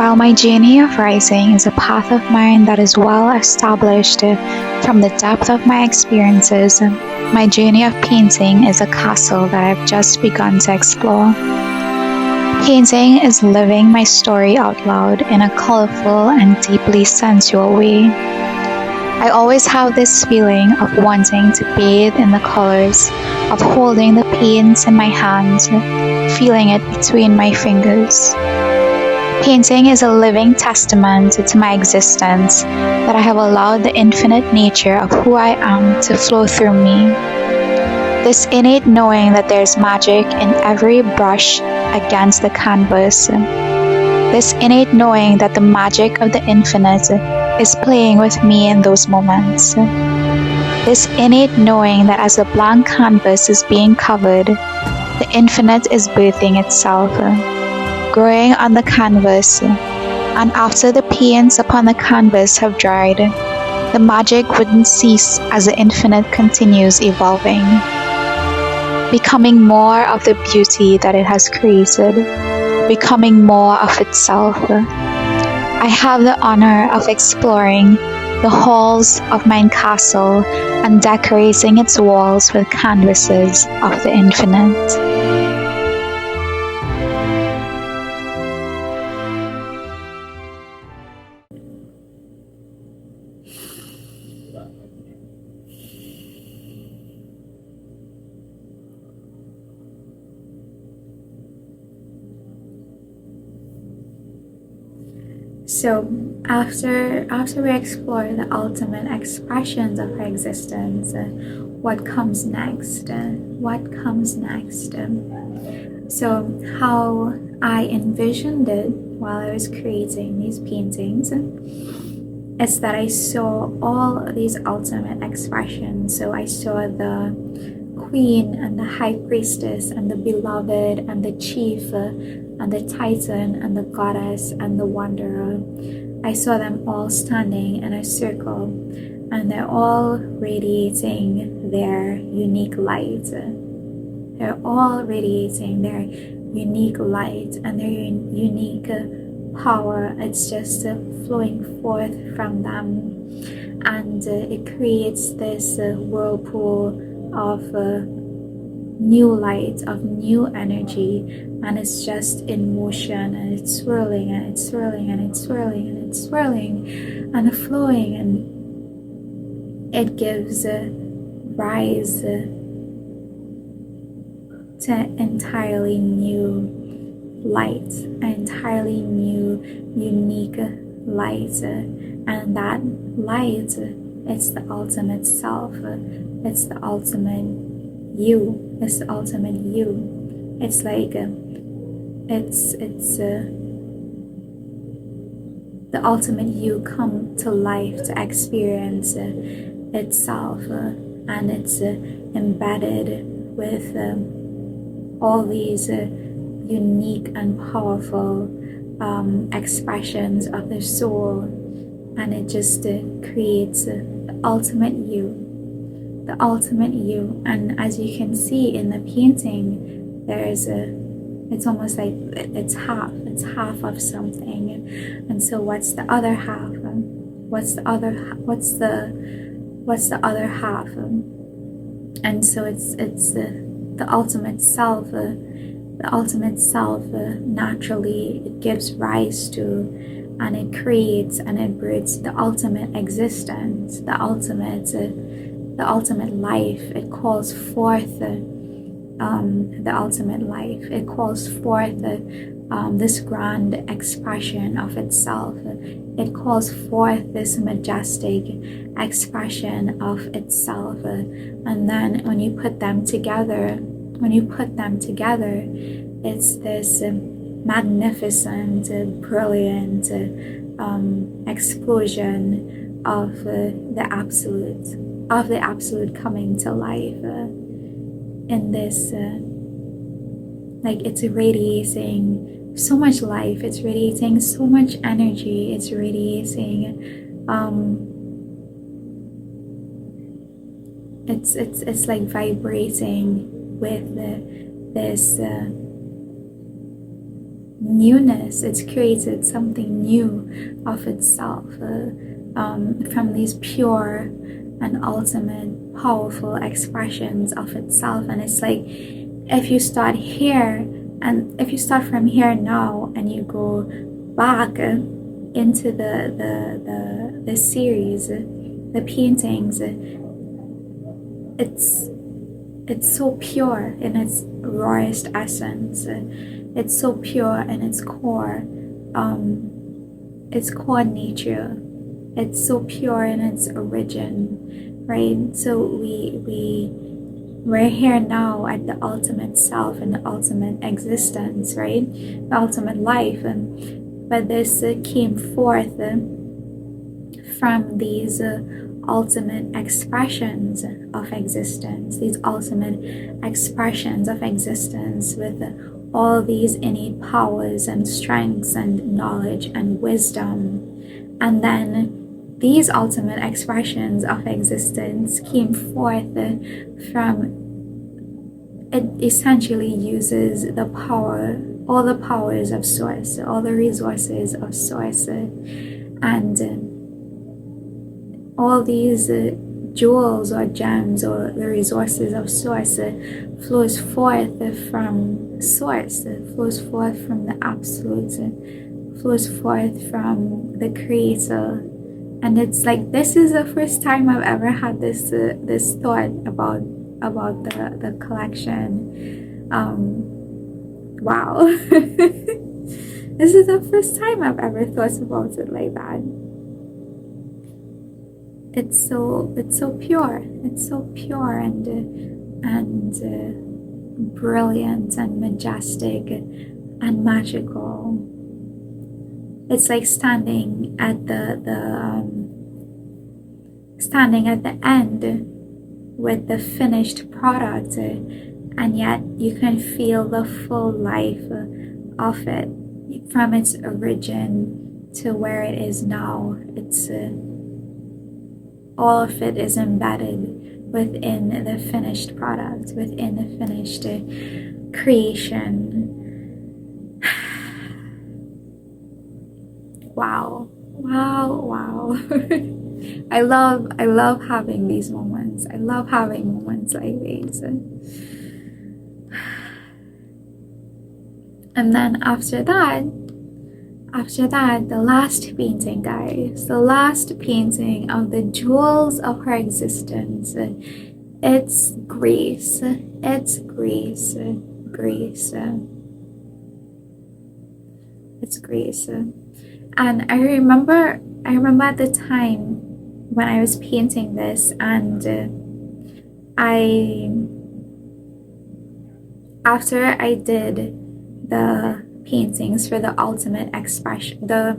While my journey of rising is a path of mine that is well established from the depth of my experiences, my journey of painting is a castle that I've just begun to explore. Painting is living my story out loud in a colorful and deeply sensual way. I always have this feeling of wanting to bathe in the colors, of holding the paints in my hands, feeling it between my fingers. Painting is a living testament to my existence, that I have allowed the infinite nature of who I am to flow through me. This innate knowing that there's magic in every brush against the canvas. This innate knowing that the magic of the infinite is playing with me in those moments. This innate knowing that as the blank canvas is being covered, the infinite is birthing itself, growing on the canvas, and after the paints upon the canvas have dried, the magic wouldn't cease as the infinite continues evolving, becoming more of the beauty that it has created, becoming more of itself. I have the honor of exploring the halls of my castle and decorating its walls with canvases of the infinite. So after we explore the ultimate expressions of our existence, what comes next? What comes next? So how I envisioned it while I was creating these paintings is that I saw all these ultimate expressions. So I saw the queen and the high priestess and the beloved and the chief and the titan and the goddess and the wanderer. I saw them all standing in a circle, and they're all radiating their unique light. They're all radiating their unique light and their unique power. It's just flowing forth from them, and it creates this whirlpool of new light, of new energy, and it's just in motion, and it's swirling and it's swirling and it's swirling and it's swirling and flowing, and it gives rise to entirely new light, an entirely new unique light, and that light, it's the ultimate self, it's the ultimate you, it's the ultimate you. It's like it's the ultimate you come to life to experience itself, and it's embedded with all these unique and powerful expressions of the soul, and it just creates the ultimate you. The ultimate you. And as you can see in the painting, there's it's almost like it's half of something. And so what's the other half? What's the other half? And so it's the ultimate self. The ultimate self naturally it gives rise to, and it creates and it breeds the ultimate existence, the ultimate life. It calls forth the ultimate life. It calls forth this grand expression of itself. It calls forth this majestic expression of itself. And then when you put them together, it's this magnificent, brilliant explosion of the absolute coming to life in this like it's radiating so much life, it's radiating so much energy, it's radiating it's like vibrating with this newness. It's created something new of itself from these pure and ultimate powerful expressions of itself. And it's like, if you start here, and if you start from here now and you go back into the series, the paintings, it's so pure in its rawest essence. It's so pure in its core nature. It's so pure in its origin, right? So we're here now at the ultimate self and the ultimate existence, right? The ultimate life. But this came forth from these ultimate expressions of existence, with all these innate powers and strengths and knowledge and wisdom. And then these ultimate expressions of existence came forth from, it essentially uses the power, all the powers of source, all the resources of source, and all these jewels or gems or the resources of source flows forth from source, flows forth from the absolute, flows forth from the creator. And it's like, this is the first time I've ever had this thought about the collection. Wow. This is the first time I've ever thought about it like that. It's so pure. It's so pure and brilliant and majestic and magical. It's like standing at the end with the finished product, and yet you can feel the full life of it from its origin to where it is now. It's all of it is embedded within the finished product, within the finished creation. Wow. I love having these moments. I love having moments like these. And then after that, the last painting, guys, the last painting of the jewels of her existence. It's grace. It's grace. It's grace. And I remember at the time when I was painting this, and after I did the paintings for the ultimate expression, the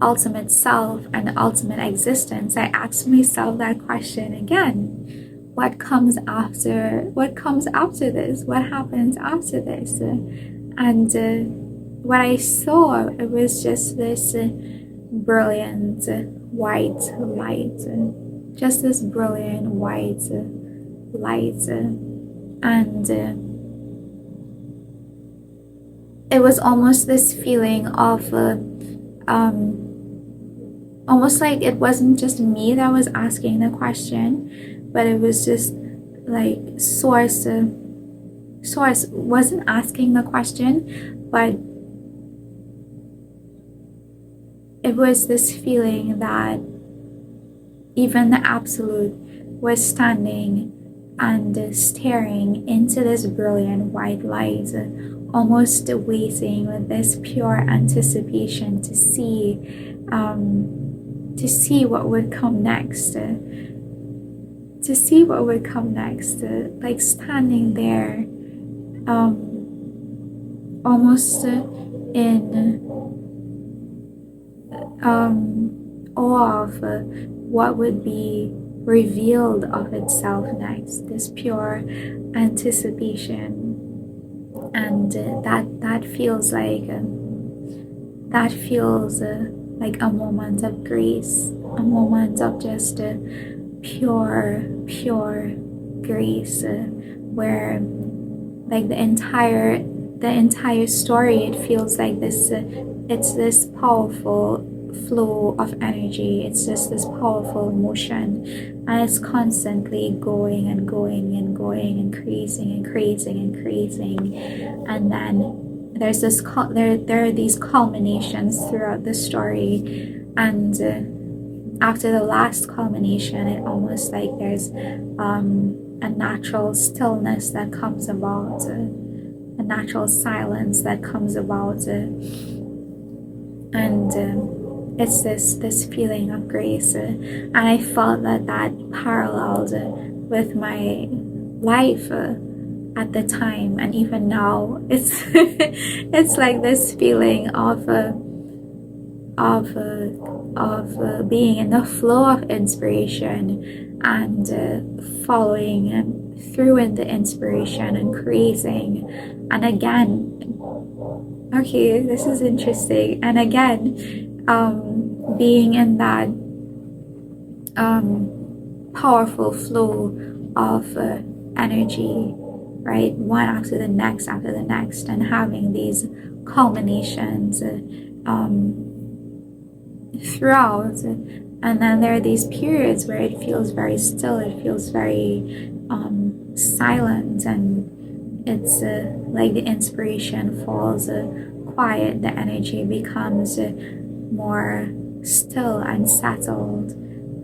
ultimate self and the ultimate existence, I asked myself that question again. What comes after this? What happens after this? And what I saw, it was just this brilliant white light, just this brilliant white light, and it was almost this feeling of almost like it wasn't just me that was asking the question, but it was just like source wasn't asking the question, but it was this feeling that even the absolute was standing and staring into this brilliant white light, almost waiting with this pure anticipation to see what would come next, like standing there almost in awe of what would be revealed of itself next, this pure anticipation. And that feels like a moment of grace, a moment of just pure grace, where like the the entire story, it feels like this, it's this powerful flow of energy. It's just this powerful emotion, and it's constantly going and going and going and creasing and creasing and creasing. And then there's this there are these culminations throughout the story, and after the last culmination, it almost like there's a natural stillness that comes about, a natural silence that comes about, and it's this feeling of grace, and I felt that paralleled with my life at the time, and even now it's it's like this feeling of being in the flow of inspiration, and following through in the inspiration and creating. And again, okay, this is interesting, and again, being in that powerful flow of energy, right, one after the next, and having these culminations throughout. And then there are these periods where it feels very still, it feels very silent, and it's like the inspiration falls quiet, the energy becomes more still and settled.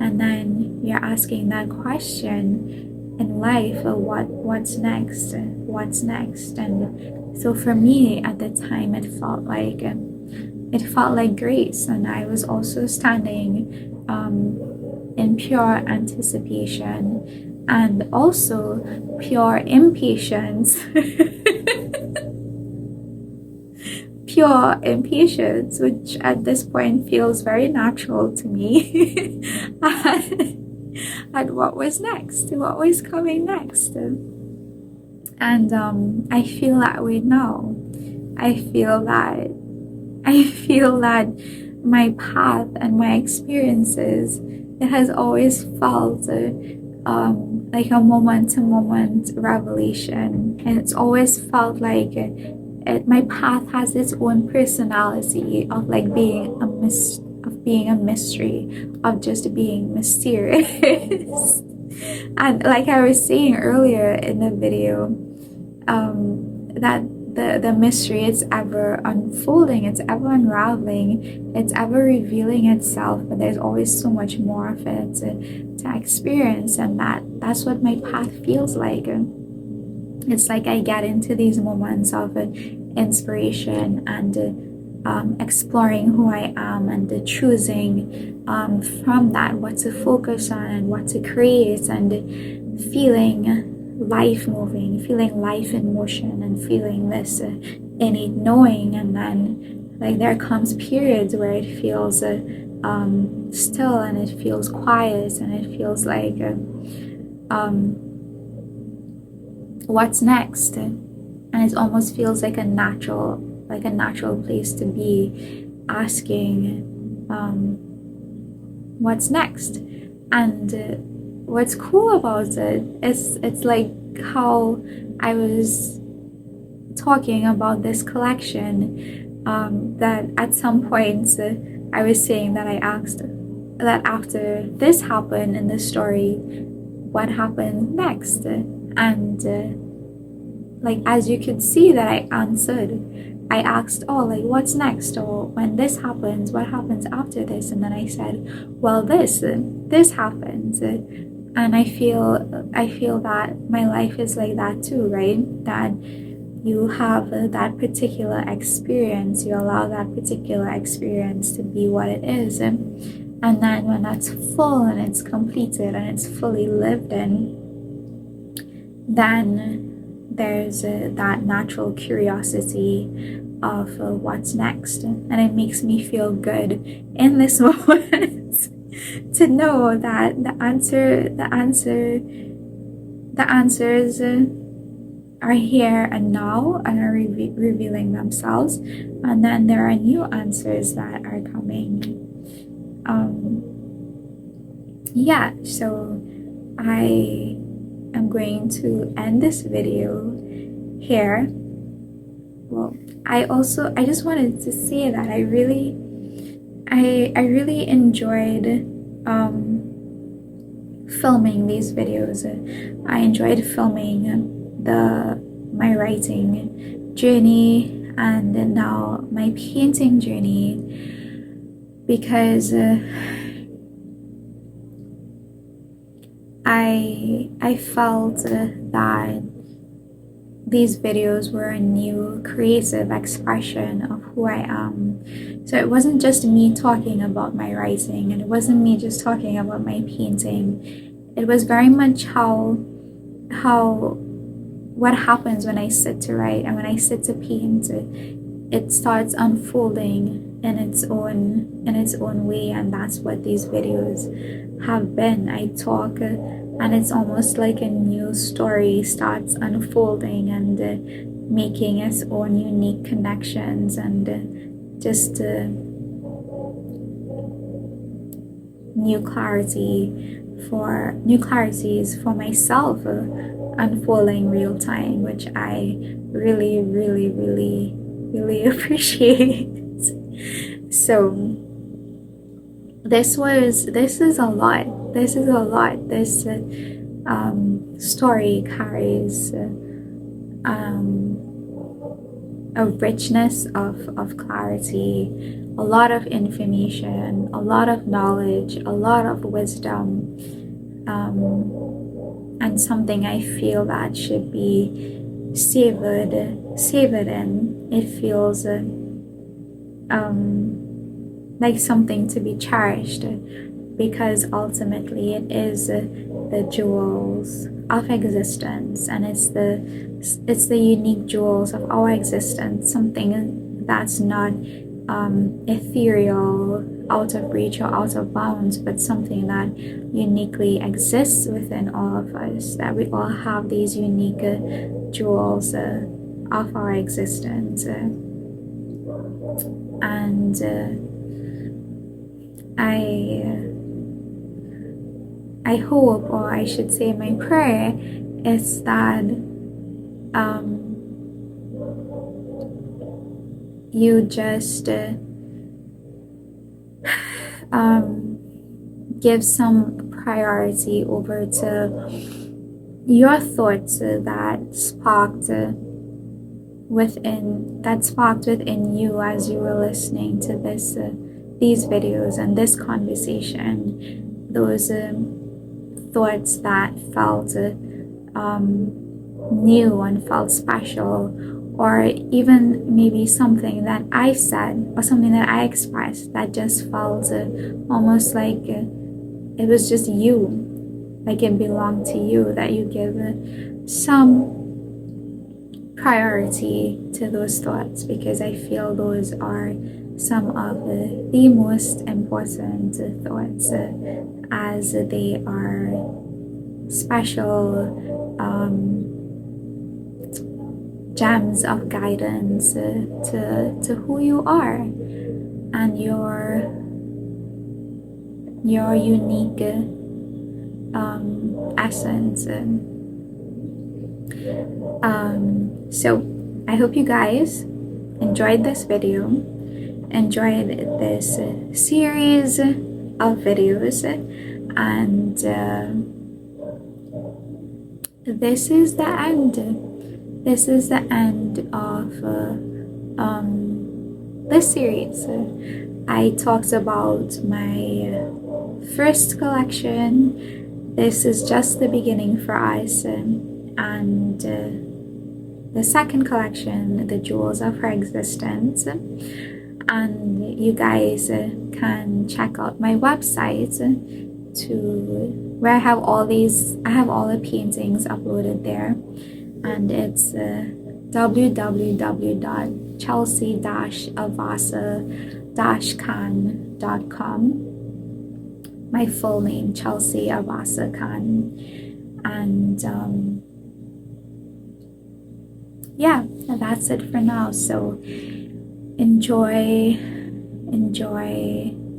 And then you're asking that question in life, what's next, and so for me at the time, it felt like grace, and I was also standing in pure anticipation and also pure impatience. Pure impatience, which at this point feels very natural to me. And what was next? What was coming next? And I feel that way now. I feel that my path and my experiences, it has always felt like a moment-to-moment revelation, and it's always felt like my path has its own personality of like being a mystery, of just being mysterious. And like I was saying earlier in the video, that the mystery, it's ever unfolding, it's ever unraveling, it's ever revealing itself, but there's always so much more of it to experience. And that's what my path feels like. It's like I get into these moments of inspiration and exploring who I am, and choosing from that what to focus on and what to create, and feeling life moving, feeling life in motion, and feeling this innate knowing. And then like there comes periods where it feels still, and it feels quiet, and it feels like what's next, and it almost feels like a natural place to be, asking what's next. And what's cool about it is it's like how I was talking about this collection, that at some points I was saying that I asked that after this happened in the story, what happened next? And like as you could see that I answered, I asked, oh, like what's next, or when this happens, what happens after this? And then I said, well, this happens. And I feel that my life is like that too, right? That you have that particular experience, you allow that particular experience to be what it is, and then when that's full and it's completed and it's fully lived in, then there's that natural curiosity of what's next. And it makes me feel good in this moment to know that the answers are here and now, and are revealing themselves, and then there are new answers that are coming. Yeah, so I am going to end this video here, well, I just wanted to say that I really enjoyed filming these videos. I enjoyed filming my writing journey and now my painting journey, because I felt that these videos were a new creative expression of who I am. So it wasn't just me talking about my writing, and it wasn't me just talking about my painting. It was very much how what happens when I sit to write and when I sit to paint. It starts unfolding in its own way, and that's what these videos have been. I talk and it's almost like a new story starts unfolding and making its own unique connections, and just new clarities for myself unfolding real time, which I really, really, really, really appreciate. So this is a lot. This story carries a richness of clarity, a lot of information, a lot of knowledge, a lot of wisdom, and something I feel that should be savored in. It feels like something to be cherished, because ultimately it is the jewels of existence, and it's the unique jewels of our existence, something that's not ethereal, out of reach or out of bounds, but something that uniquely exists within all of us, that we all have these unique jewels of our existence. And I hope, or I should say my prayer, is that you just give some priority over to your thoughts that sparked within you as you were listening to these videos and this conversation, those thoughts that felt new and felt special, or even maybe something that I said or something that I expressed that just felt almost like it was just you, like it belonged to you, that you give some priority to those thoughts, because I feel those are some of the most important thoughts, as they are special gems of guidance to who you are and your unique essence. So I hope you guys enjoyed this video, enjoyed this series of videos, and this is the end. This is the end of this series. I talked about my first collection. This is just the beginning for us, and the second collection, The Jewels of Her Existence. And you guys can check out my website where I have all the paintings uploaded there, and it's www.chelsea-avasa-can.com. My full name, Chelsea Avasa Khan. And yeah, that's it for now. So enjoy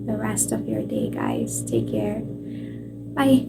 the rest of your day, guys. Take care. Bye.